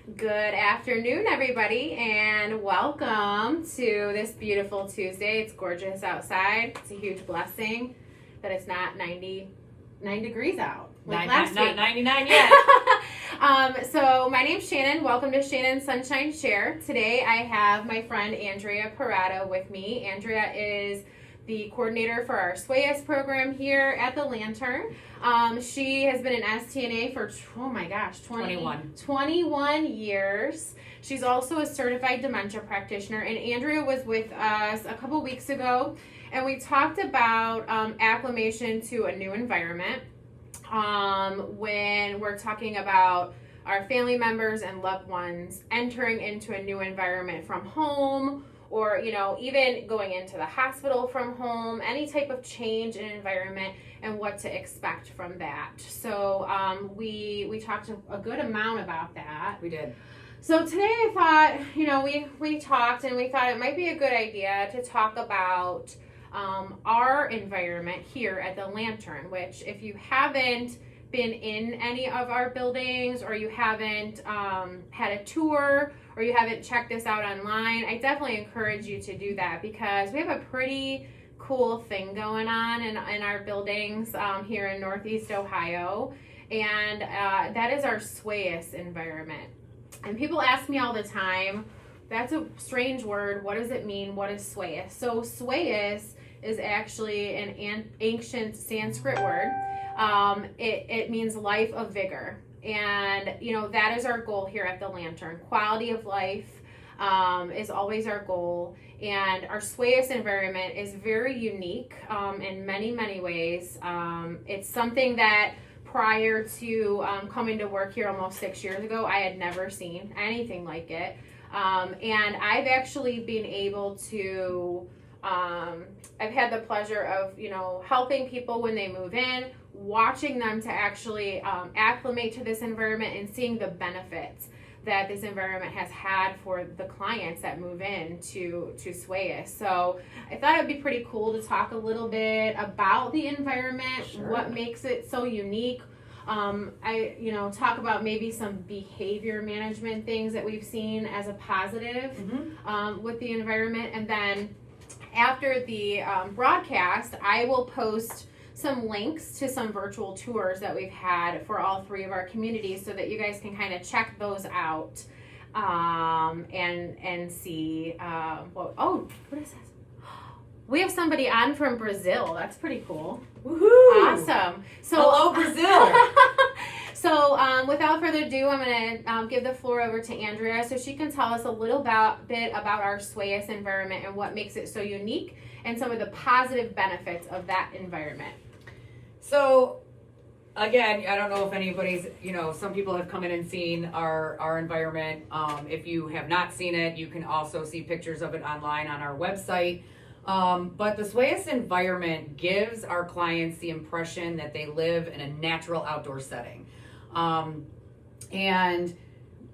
Good afternoon, everybody, and welcome to this beautiful Tuesday. It's gorgeous outside. It's a huge blessing that it's not 99 degrees out. Like last not week. 99 yet. So my name's Shannon. Welcome to Shannon's Sunshine Share. Today I have my friend Andrea Paratto with me. Andrea is the coordinator for our Svayus program here at the Lantern. She has been an STNA for, 21 years. She's also a certified dementia practitioner, and Andrea was with us a couple weeks ago, and we talked about acclimation to a new environment. When we're talking about our family members and loved ones entering into a new environment from home, or even going into the hospital from home, any type of change in environment and what to expect from that. So we talked a good amount about that. We did. So today I thought, we talked and we thought it might be a good idea to talk about our environment here at the Lantern, which if you haven't been in any of our buildings, or you haven't had a tour, or you haven't checked this out online, I definitely encourage you to do that, because we have a pretty cool thing going on in our buildings here in Northeast Ohio, and that is our Svayus Environment. And people ask me all the time, that's a strange word, what does it mean, what is Svayus? So Svayus is actually an ancient Sanskrit word. It means life of vigor. And, that is our goal here at the Lantern. Quality of life is always our goal. And our Svayus Environment is very unique in many, many ways. It's something that prior to coming to work here almost 6 years ago, I had never seen anything like it. And I've actually been able to, I've had the pleasure of, helping people when they move in, watching them to actually acclimate to this environment and seeing the benefits that this environment has had for the clients that move in to Svayus. So I thought it'd be pretty cool to talk a little bit about the environment, Sure. What makes it so unique. Talk about maybe some behavior management things that we've seen as a positive with the environment. And then after the broadcast, I will post some links to some virtual tours that we've had for all three of our communities, so that you guys can kind of check those out and see what is this? We have somebody on from Brazil. That's pretty cool. Woohoo! Awesome. So hello, Brazil. So without further ado, I'm going to give the floor over to Andrea so she can tell us a little bit about our Svayus Environment and what makes it so unique and some of the positive benefits of that environment. So, again, I don't know if anybody's, some people have come in and seen our environment. If you have not seen it, you can also see pictures of it online on our website. But the Svayus Environment gives our clients the impression that they live in a natural outdoor setting. And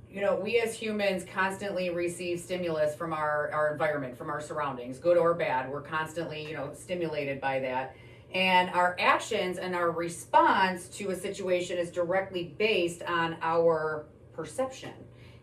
we as humans constantly receive stimulus from our environment, from our surroundings, good or bad. We're constantly, stimulated by that. And our actions and our response to a situation is directly based on our perception.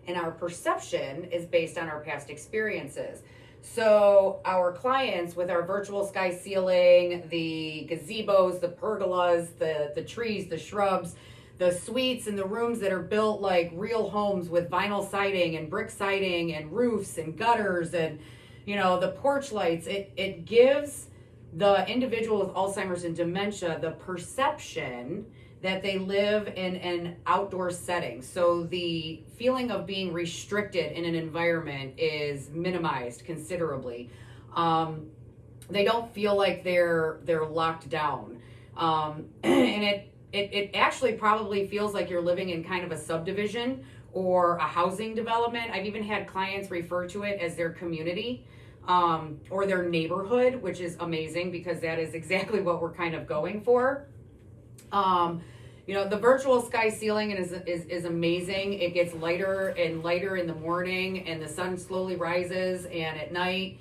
And our perception is based on our past experiences. So our clients, with our virtual sky ceiling, the gazebos, the pergolas, the trees, the shrubs, the suites and the rooms that are built like real homes with vinyl siding and brick siding and roofs and gutters and, the porch lights, it gives the individual with Alzheimer's and dementia the perception that they live in an outdoor setting. So the feeling of being restricted in an environment is minimized considerably. They don't feel like they're locked down. And it actually probably feels like you're living in kind of a subdivision or a housing development. I've even had clients refer to it as their community. Or their neighborhood, which is amazing because that is exactly what we're kind of going for. The virtual sky ceiling is amazing. It gets lighter and lighter in the morning, and the sun slowly rises, and at night,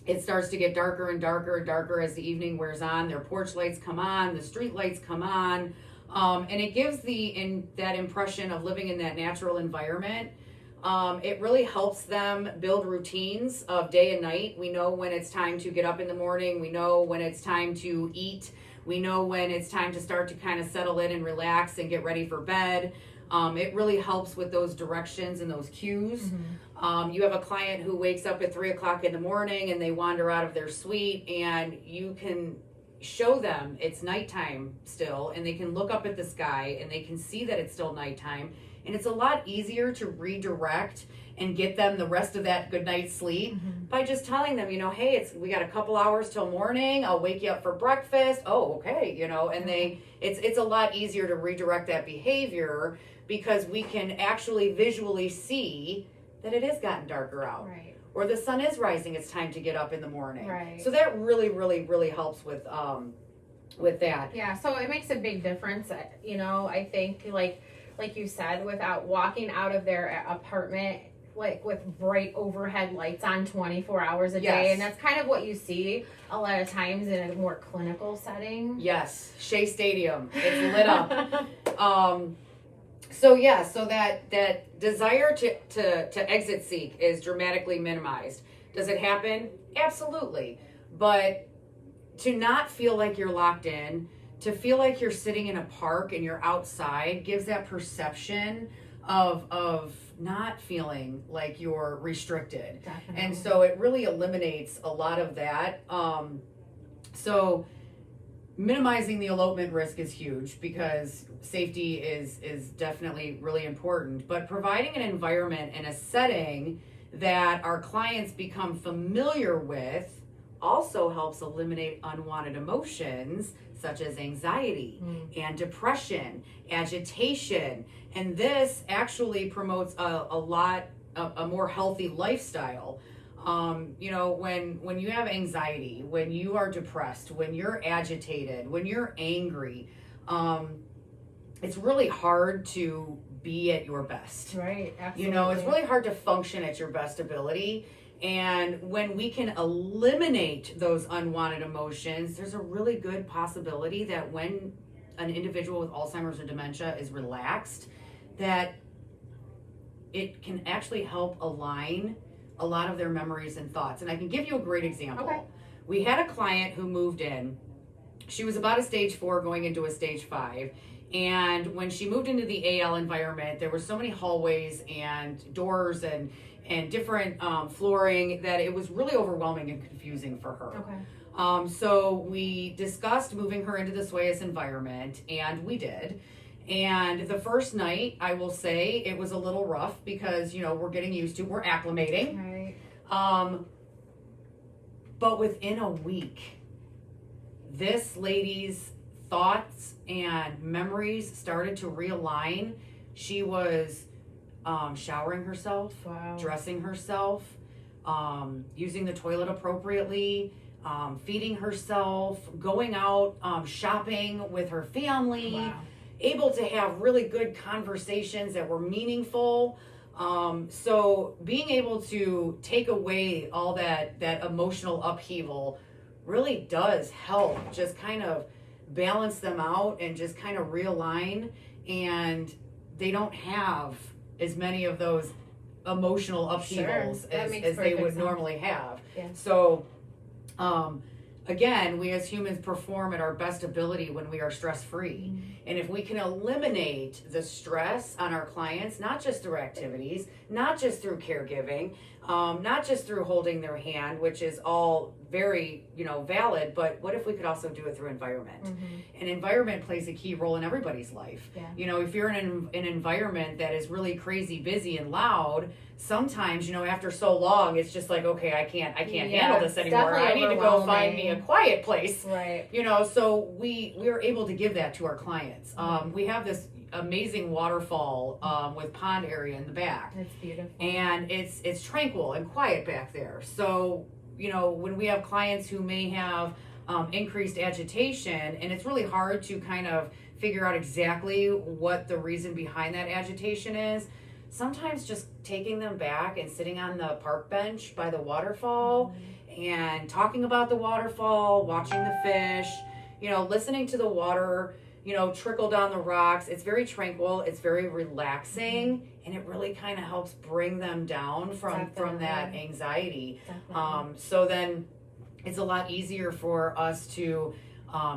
it starts to get darker and darker and darker as the evening wears on. Their porch lights come on, the street lights come on. And it gives that impression of living in that natural environment. It really helps them build routines of day and night. We know when it's time to get up in the morning. We know when it's time to eat. We know when it's time to start to kind of settle in and relax and get ready for bed. It really helps with those directions and those cues. You have a client who wakes up at 3 o'clock in the morning and they wander out of their suite, and you can show them it's nighttime still, and they can look up at the sky and they can see that it's still nighttime. And it's a lot easier to redirect and get them the rest of that good night's sleep by just telling them, hey, we got a couple hours till morning. I'll wake you up for breakfast. Oh, okay. And it's a lot easier to redirect that behavior because we can actually visually see that it has gotten darker out. Right. Or the sun is rising. It's time to get up in the morning. Right. So that really, really, really helps with that. Yeah. So it makes a big difference. I think like you said, without walking out of their apartment, like with bright overhead lights on 24 hours a day. And that's kind of what you see a lot of times in a more clinical setting. Yes. Shea Stadium. It's lit up. So that desire to exit seek is dramatically minimized. Does it happen? Absolutely. But to not feel like you're locked in, to feel like you're sitting in a park and you're outside gives that perception of not feeling like you're restricted. Definitely. And so it really eliminates a lot of that. So minimizing the elopement risk is huge because safety is definitely really important. But providing an environment and a setting that our clients become familiar with also helps eliminate unwanted emotions such as anxiety and depression, agitation. And this actually promotes a more healthy lifestyle. When you have anxiety, when you are depressed, when you're agitated, when you're angry, it's really hard to be at your best. Right, absolutely. It's really hard to function at your best ability. And when we can eliminate those unwanted emotions, there's a really good possibility that when an individual with Alzheimer's or dementia is relaxed, that it can actually help align a lot of their memories and thoughts. And I can give you a great example. Okay. We had a client who moved in. She was about a stage 4 going into a stage 5. And when she moved into the AL environment, there were so many hallways and doors and different flooring that it was really overwhelming and confusing for her. Okay. So we discussed moving her into the Svayus environment, and we did. And the first night, I will say, it was a little rough because, we're getting used to, we're acclimating. Right. But within a week, this lady's thoughts and memories started to realign. She was showering herself, Wow. dressing herself, using the toilet appropriately, feeding herself, going out shopping with her family, Wow. able to have really good conversations that were meaningful. So being able to take away all that emotional upheaval really does help just kind of balance them out and just kind of realign, and they don't have as many of those emotional upheavals Sure. That as makes they would perfect sense. normally have. Yeah. So again, we as humans perform at our best ability when we are stress-free. And if we can eliminate the stress on our clients, not just through activities, not just through caregiving, not just through holding their hand, which is all very, valid, but what if we could also do it through environment? And environment plays a key role in everybody's life. Yeah. If you're in an environment that is really crazy, busy, and loud, sometimes, after so long, it's just like, okay, I can't handle this it's anymore. I need to go find me a quiet place. Right. So we are able to give that to our clients. We have this amazing waterfall with pond area in the back. It's beautiful. And it's tranquil and quiet back there. So, when we have clients who may have increased agitation, and it's really hard to kind of figure out exactly what the reason behind that agitation is, sometimes just taking them back and sitting on the park bench by the waterfall and talking about the waterfall, watching the fish, listening to the water trickle down the rocks. It's very tranquil. It's very relaxing, and it really kind of helps bring them down from that anxiety. So then it's a lot easier for us to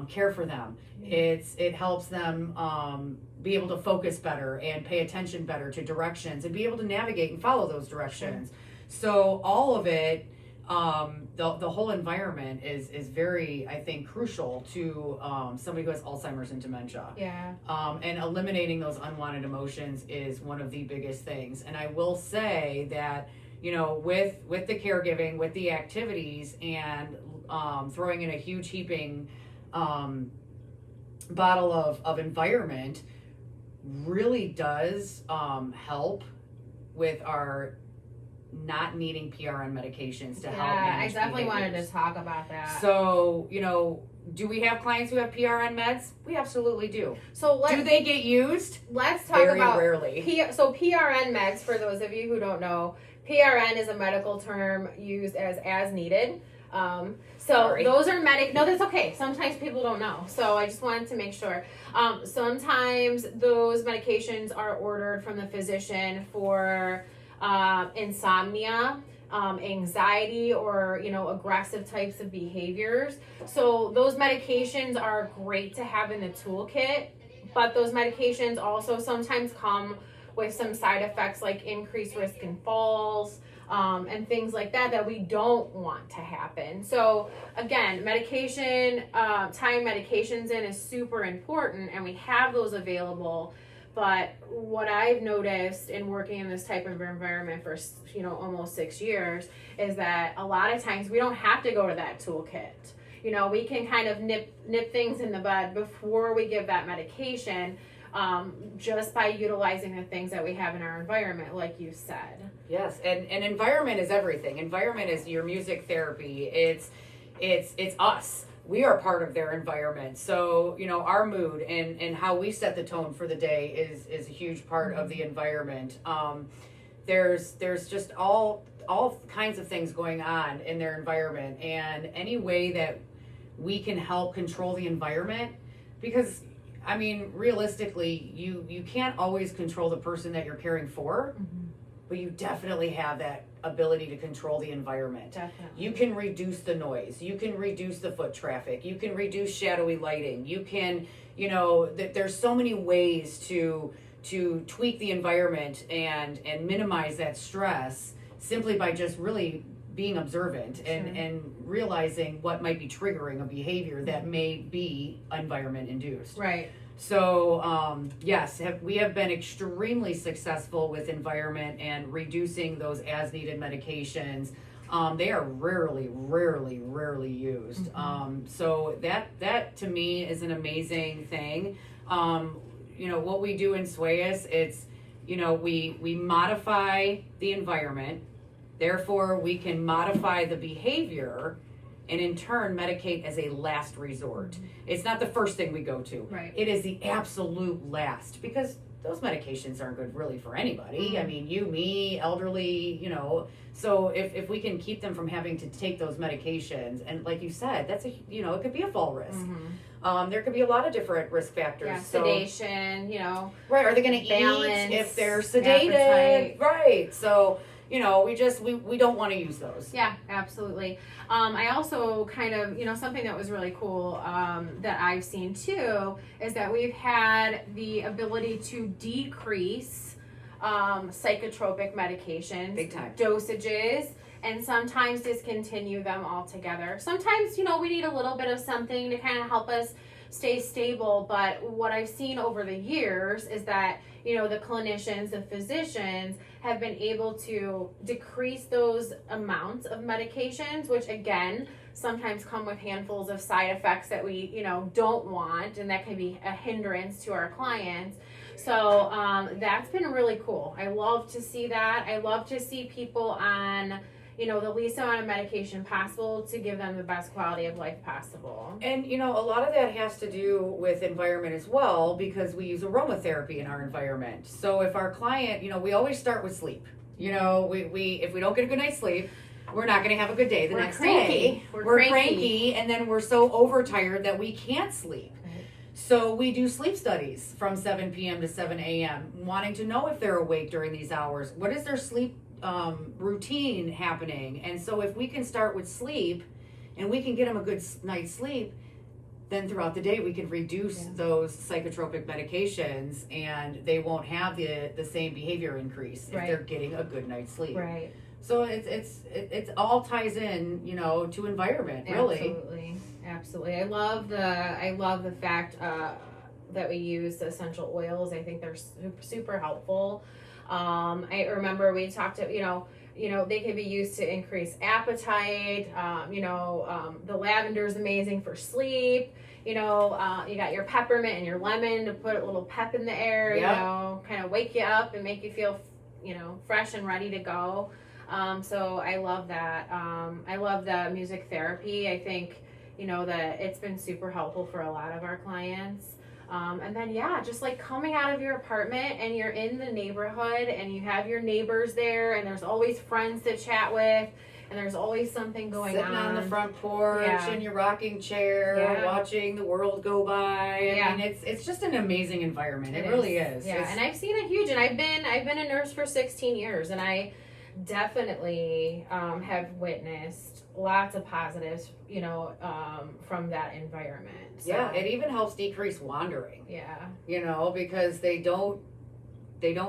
care for them. It helps them be able to focus better and pay attention better to directions and be able to navigate and follow those directions. So all of it, the whole environment is very, I think, crucial to somebody who has Alzheimer's and dementia. Yeah. And eliminating those unwanted emotions is one of the biggest things. And I will say that, with the caregiving, with the activities, and throwing in a huge heaping bottle of environment really does help with our not needing PRN medications to help manage I definitely behaviors. wanted to talk about that. So, do we have clients who have PRN meds? We absolutely do. So do they get used? Let's talk Very about rarely. So PRN meds, for those of you who don't know, PRN is a medical term used as needed. Sorry. Those are no, that's okay. Sometimes people don't know. So I just wanted to make sure. Sometimes those medications are ordered from the physician for insomnia, anxiety, or aggressive types of behaviors. So those medications are great to have in the toolkit, but those medications also sometimes come with some side effects like increased risk in falls, and things like that we don't want to happen. So again, medication, tying medications in is super important, and we have those available. But what I've noticed in working in this type of environment for almost 6 years is that a lot of times we don't have to go to that toolkit. We can kind of nip things in the bud before we give that medication, just by utilizing the things that we have in our environment, like you said. Yes, and environment is everything. Environment is your music therapy. It's us. We are part of their environment. So, our mood and how we set the tone for the day is a huge part of the environment. There's just all kinds of things going on in their environment, and any way that we can help control the environment, because realistically, you can't always control the person that you're caring for, but you definitely have that ability to control the environment. Definitely. You can reduce the noise. You can reduce the foot traffic. You can reduce shadowy lighting. You can, there's so many ways to tweak the environment and minimize that stress simply by just really being observant and realizing what might be triggering a behavior that may be environment induced. Right. So, yes, we have been extremely successful with environment and reducing those as needed medications. They are rarely used. So that to me is an amazing thing. What we do in Svayus, it's, we modify the environment, therefore we can modify the behavior, and in turn medicate as a last resort. It's not the first thing we go to. Right. It is the absolute last, because those medications aren't good really for anybody. You, me, elderly, so if we can keep them from having to take those medications, and like you said, that's it could be a fall risk. There could be a lot of different risk factors. Yeah, so, sedation, right, are they going to eat if they're sedated? Appetite. Right. So, we don't want to use those. Yeah, absolutely. I also kind of, something that was really cool that I've seen too is that we've had the ability to decrease psychotropic medications, Big time. dosages, and sometimes discontinue them altogether. Sometimes, we need a little bit of something to kind of help us stay stable, but what I've seen over the years is that the clinicians, the physicians have been able to decrease those amounts of medications, which again sometimes come with handfuls of side effects that we don't want, and that can be a hindrance to our clients. So that's been really cool. I love to see that. I love to see people on the least amount of medication possible to give them the best quality of life possible. And, a lot of that has to do with environment as well, because we use aromatherapy in our environment. So if our client, we always start with sleep. We if we don't get a good night's sleep, we're not going to have a good day the next day. We're cranky, and then we're so overtired that we can't sleep. Right. So we do sleep studies from 7 p.m. to 7 a.m., wanting to know if they're awake during these hours. What is their sleep routine happening? And so if we can start with sleep and we can get them a good night's sleep, then throughout the day we can reduce those psychotropic medications, and they won't have the same behavior increase if they're getting a good night's sleep. Right. So it's all ties in, you know, to environment, really. Absolutely. I love the fact that we use essential oils. I think they're super helpful. I remember we talked to, you know, they can be used to increase appetite. The lavender is amazing for sleep. You know, you got your peppermint and your lemon to put a little pep in the air, you know, kind of wake you up and make you feel, you know, fresh and ready to go. So I love that. I love the music therapy. I think, you know, that it's been super helpful for a lot of our clients. And then, just like coming out of your apartment and you're in the neighborhood and you have your neighbors there and there's always friends to chat with and there's always something going Sitting on the front porch in your rocking chair, watching the world go by. I mean, it's just an amazing environment. It really is. Yeah, and I've seen a huge, and I've been a nurse for 16 years, and I definitely have witnessed lots of positives, you know, from that environment. So, it even helps decrease wandering. Yeah. You know, because they don't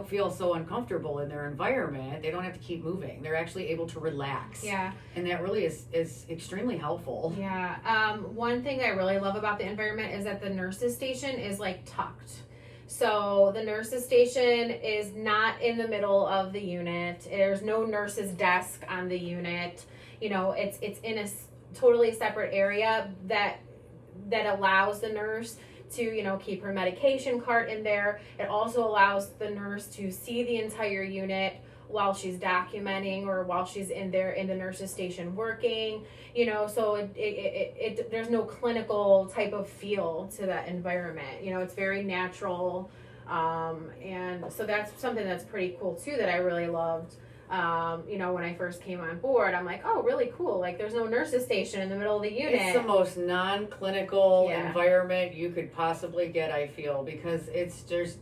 feel so uncomfortable in their environment. They don't have to keep moving. They're actually able to relax. Yeah. And that really is extremely helpful. Yeah. One thing I really love about the environment is that the nurses station is like tucked. So the nurses station is not in the middle of the unit. There's no nurse's desk on the unit. You know, it's in a totally separate area that allows the nurse to, you know, keep her medication cart in there. It also allows the nurse to see the entire unit while she's documenting or while she's in there in the nurse's station working, you know, so it there's no clinical type of feel to that environment. You know, it's very natural. And so that's something that's pretty cool too that I really loved. You know, when I first came on board, I'm like, oh, really cool. Like, there's no nurse's station in the middle of the unit. It's the most non-clinical environment you could possibly get, I feel, because there's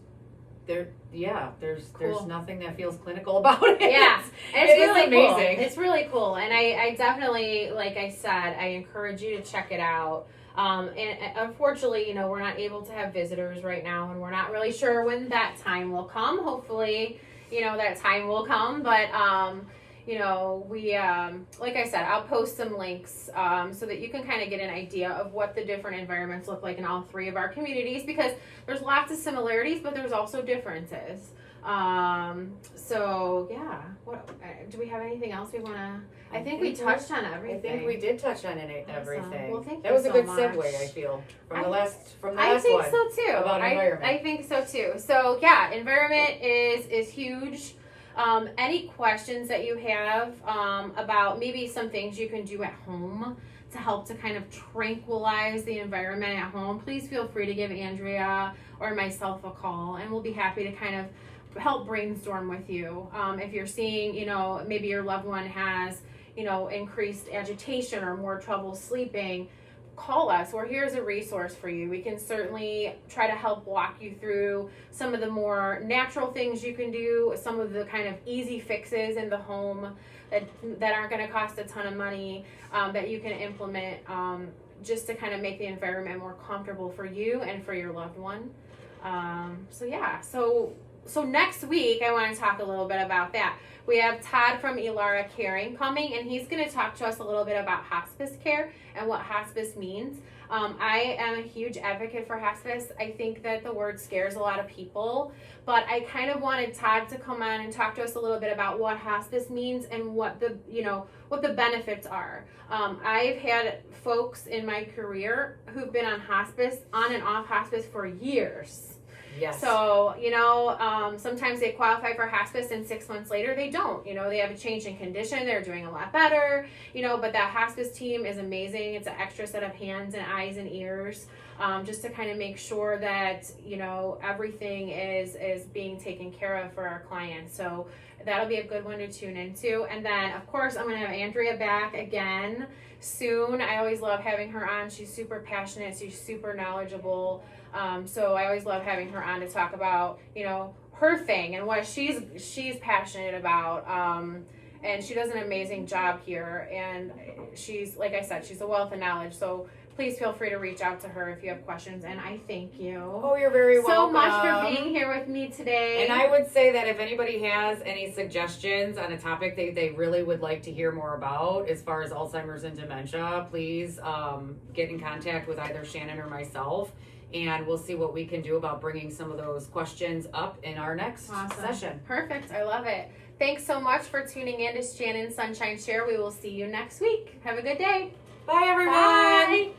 nothing that feels clinical about it. Yeah, and it's really amazing. Cool. It's really cool, and I definitely, like I said, I encourage you to check it out. And unfortunately, you know, we're not able to have visitors right now, and we're not really sure when that time will come. Hopefully, you know, that time will come, but you know, we like I said, I'll post some links so that you can kind of get an idea of what the different environments look like in all three of our communities, because there's lots of similarities, but there's also differences. So yeah, what do we have anything else we want to? I think we touched on everything. I think we did touch on everything. Well, thank you. That was so a good much. segue, I feel, from the last I think one so too. about environment. I think so too. So yeah, environment is huge. Any questions that you have about maybe some things you can do at home to help to kind of tranquilize the environment at home, please feel free to give Andrea or myself a call, and we'll be happy to kind of help brainstorm with you. If you're seeing, you know, maybe your loved one has, you know, increased agitation or more trouble sleeping, call us. We're here as a resource for you. We can certainly try to help walk you through some of the more natural things you can do, some of the kind of easy fixes in the home that aren't going to cost a ton of money, that you can implement just to kind of make the environment more comfortable for you and for your loved one. So next week, I want to talk a little bit about that. We have Todd from Elara Caring coming, and he's going to talk to us a little bit about hospice care and what hospice means. I am a huge advocate for hospice. I think that the word scares a lot of people, but I kind of wanted Todd to come on and talk to us a little bit about what hospice means and what the benefits are. I've had folks in my career who've been on and off hospice for years. Yes. So, you know, sometimes they qualify for hospice and 6 months later they don't. You know, they have a change in condition. They're doing a lot better, you know, but that hospice team is amazing. It's an extra set of hands and eyes and ears, just to kind of make sure that, you know, everything is being taken care of for our clients. So that'll be a good one to tune into. And then, of course, I'm going to have Andrea back again soon. I always love having her on. She's super passionate. She's super knowledgeable. So I always love having her on to talk about, her thing and what she's passionate about. And she does an amazing job here. And she's, like I said, she's a wealth of knowledge. So please feel free to reach out to her if you have questions. And I thank you. Oh, you're very welcome. So much for being here with me today. And I would say that if anybody has any suggestions on a topic they really would like to hear more about as far as Alzheimer's and dementia, please get in contact with either Shannon or myself. And we'll see what we can do about bringing some of those questions up in our next session. Perfect. I love it. Thanks so much for tuning in to Shannon Sunshine Share. We will see you next week. Have a good day. Bye, everyone. Bye.